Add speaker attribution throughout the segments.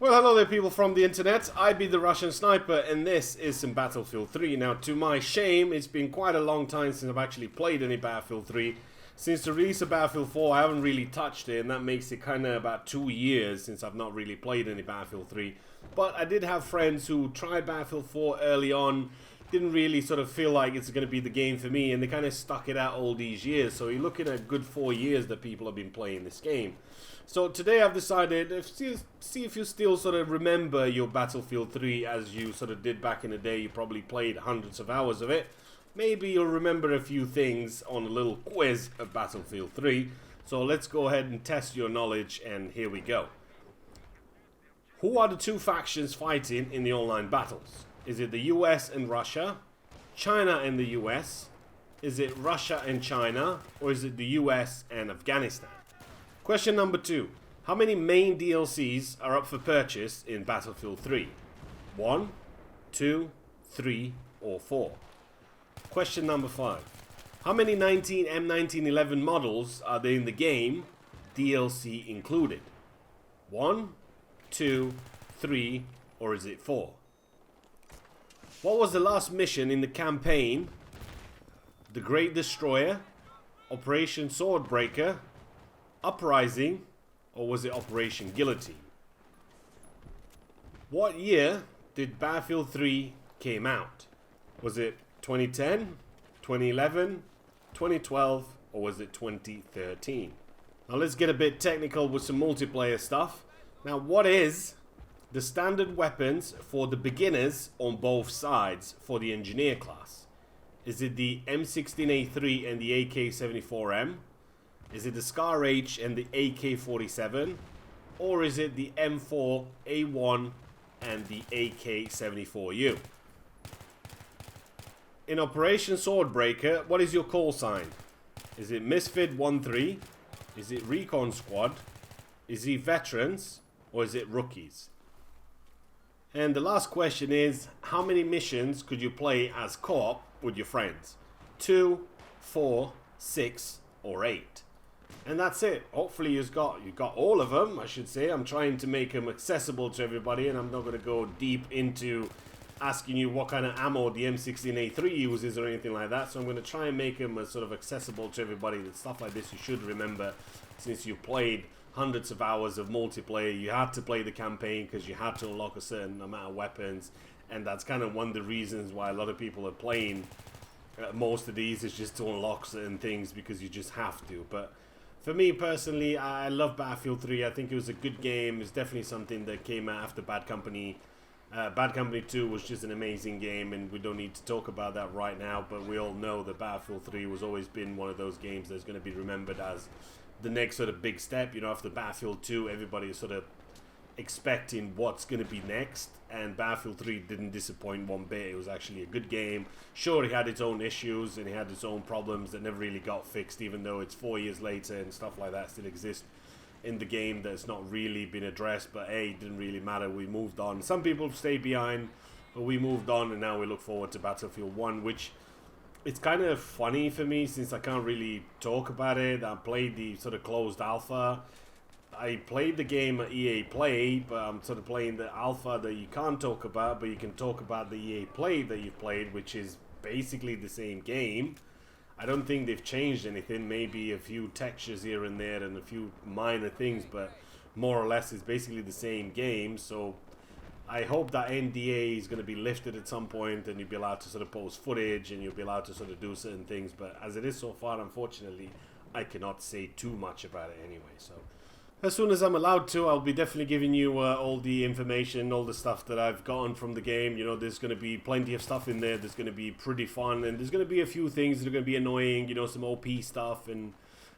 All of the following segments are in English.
Speaker 1: Well, hello there people from the internet. I be the Russian Sniper and this is some Battlefield 3. Now, to my shame, it's been quite a long time since I've actually played any Battlefield 3. Since the release of Battlefield 4, I haven't really touched it, and that makes it kind of about 2 years since I've not really played any Battlefield 3. But I did have friends who tried Battlefield 4 early on, didn't really sort of feel like it's going to be the game for me, and they kind of stuck it out all these years. So you're looking at a good 4 years that people have been playing this game. So today I've decided to see if you still sort of remember your Battlefield 3 as you sort of did back in the day. You probably played hundreds of hours of it. Maybe you'll remember a few things on a little quiz of Battlefield 3. So let's go ahead and test your knowledge, and here we go. Who are the two factions fighting in the online battles? Is it the US and Russia? China and the US? Is it Russia and China? Or is it the US and Afghanistan? Question number 2. How many main DLCs are up for purchase in Battlefield 3? 1, 2, 3, or 4? Question number 5. How many M1911 models are there in the game, DLC included? 1, 2, 3, or is it 4? What was the last mission in the campaign? The Great Destroyer, Operation Swordbreaker, Uprising, or was it Operation Guillotine? What year did Battlefield 3 came out? Was it 2010, 2011, 2012, or was it 2013? Now let's get a bit technical with some multiplayer stuff. Now, what is the standard weapons for the beginners on both sides for the engineer class? Is it the M16A3 and the AK-74M? Is it the Scar H and the AK-47? Or is it the M4, A1 and the AK-74U? In Operation Swordbreaker, what is your call sign? Is it Misfit 1-3? Is it Recon Squad? Is it Veterans? Or is it Rookies? And the last question is, how many missions could you play as co-op with your friends? 2, 4, 6, or 8? And that's it. Hopefully you've got all of them, I should say. I'm trying to make them accessible to everybody, and I'm not going to go deep into asking you what kind of ammo the M16A3 uses or anything like that. So I'm going to try and make them as sort of accessible to everybody. That stuff like this you should remember, since you played hundreds of hours of multiplayer. You had to play the campaign because you had to unlock a certain amount of weapons, and that's kind of one of the reasons why a lot of people are playing most of these, is just to unlock certain things because you just have to. But for me personally, I love Battlefield 3. I think it was a good game. It's definitely something that came out after Bad Company. Bad Company 2 was just an amazing game, and we don't need to talk about that right now, but we all know that Battlefield 3 has always been one of those games that's going to be remembered as the next sort of big step. You know, after Battlefield 2, everybody is sort of expecting what's going to be next, and Battlefield 3 didn't disappoint one bit. It was actually a good game. Sure, it had its own issues and it had its own problems that never really got fixed, even though it's 4 years later and stuff like that still exists in the game that's not really been addressed. But hey, it didn't really matter. We moved on. Some people stayed behind, but we moved on, and now we look forward to Battlefield 1, which it's kind of funny for me since I can't really talk about it. I played the sort of closed alpha. I played the game at EA Play, but I'm sort of playing the alpha that you can't talk about, but you can talk about the EA Play that you've played, which is basically the same game. I don't think they've changed anything, maybe a few textures here and there and a few minor things, but more or less it's basically the same game. So I hope that NDA is going to be lifted at some point, and you'll be allowed to sort of post footage and you'll be allowed to sort of do certain things. But as it is so far, unfortunately, I cannot say too much about it anyway. So as soon as I'm allowed to, I'll be definitely giving you all the information, all the stuff that I've gotten from the game. You know, there's going to be plenty of stuff in there that's going to be pretty fun, and there's going to be a few things that are going to be annoying, you know, some OP stuff and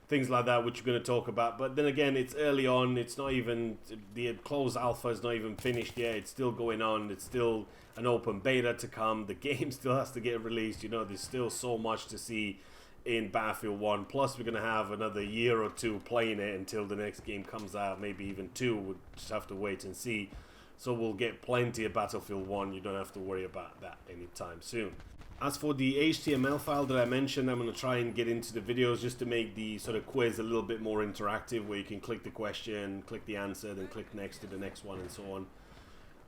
Speaker 1: things like that, which we're going to talk about. But then again, it's early on. It's not even, the closed alpha is not even finished yet. It's still going on. It's still an open beta to come. The game still has to get released. You know, there's still so much to see in Battlefield 1. Plus, we're going to have another year or two playing it until the next game comes out. Maybe even 2. We'll just have to wait and see. So we'll get plenty of Battlefield 1. You don't have to worry about that anytime soon. As for the HTML file that I mentioned, I'm going to try and get into the videos just to make the sort of quiz a little bit more interactive, where you can click the question, click the answer, then click next to the next one, and so on.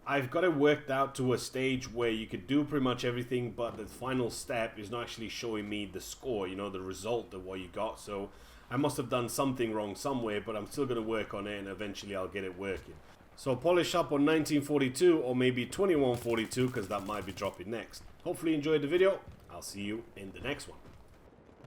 Speaker 1: I've got it worked out to a stage where you could do pretty much everything, but the final step is not actually showing me the score, you know, the result of what you got. So I must have done something wrong somewhere, but I'm still going to work on it, and eventually I'll get it working. So polish up on 1942 or maybe 2142, because that might be dropping next. Hopefully you enjoyed the video. I'll see you in the next one.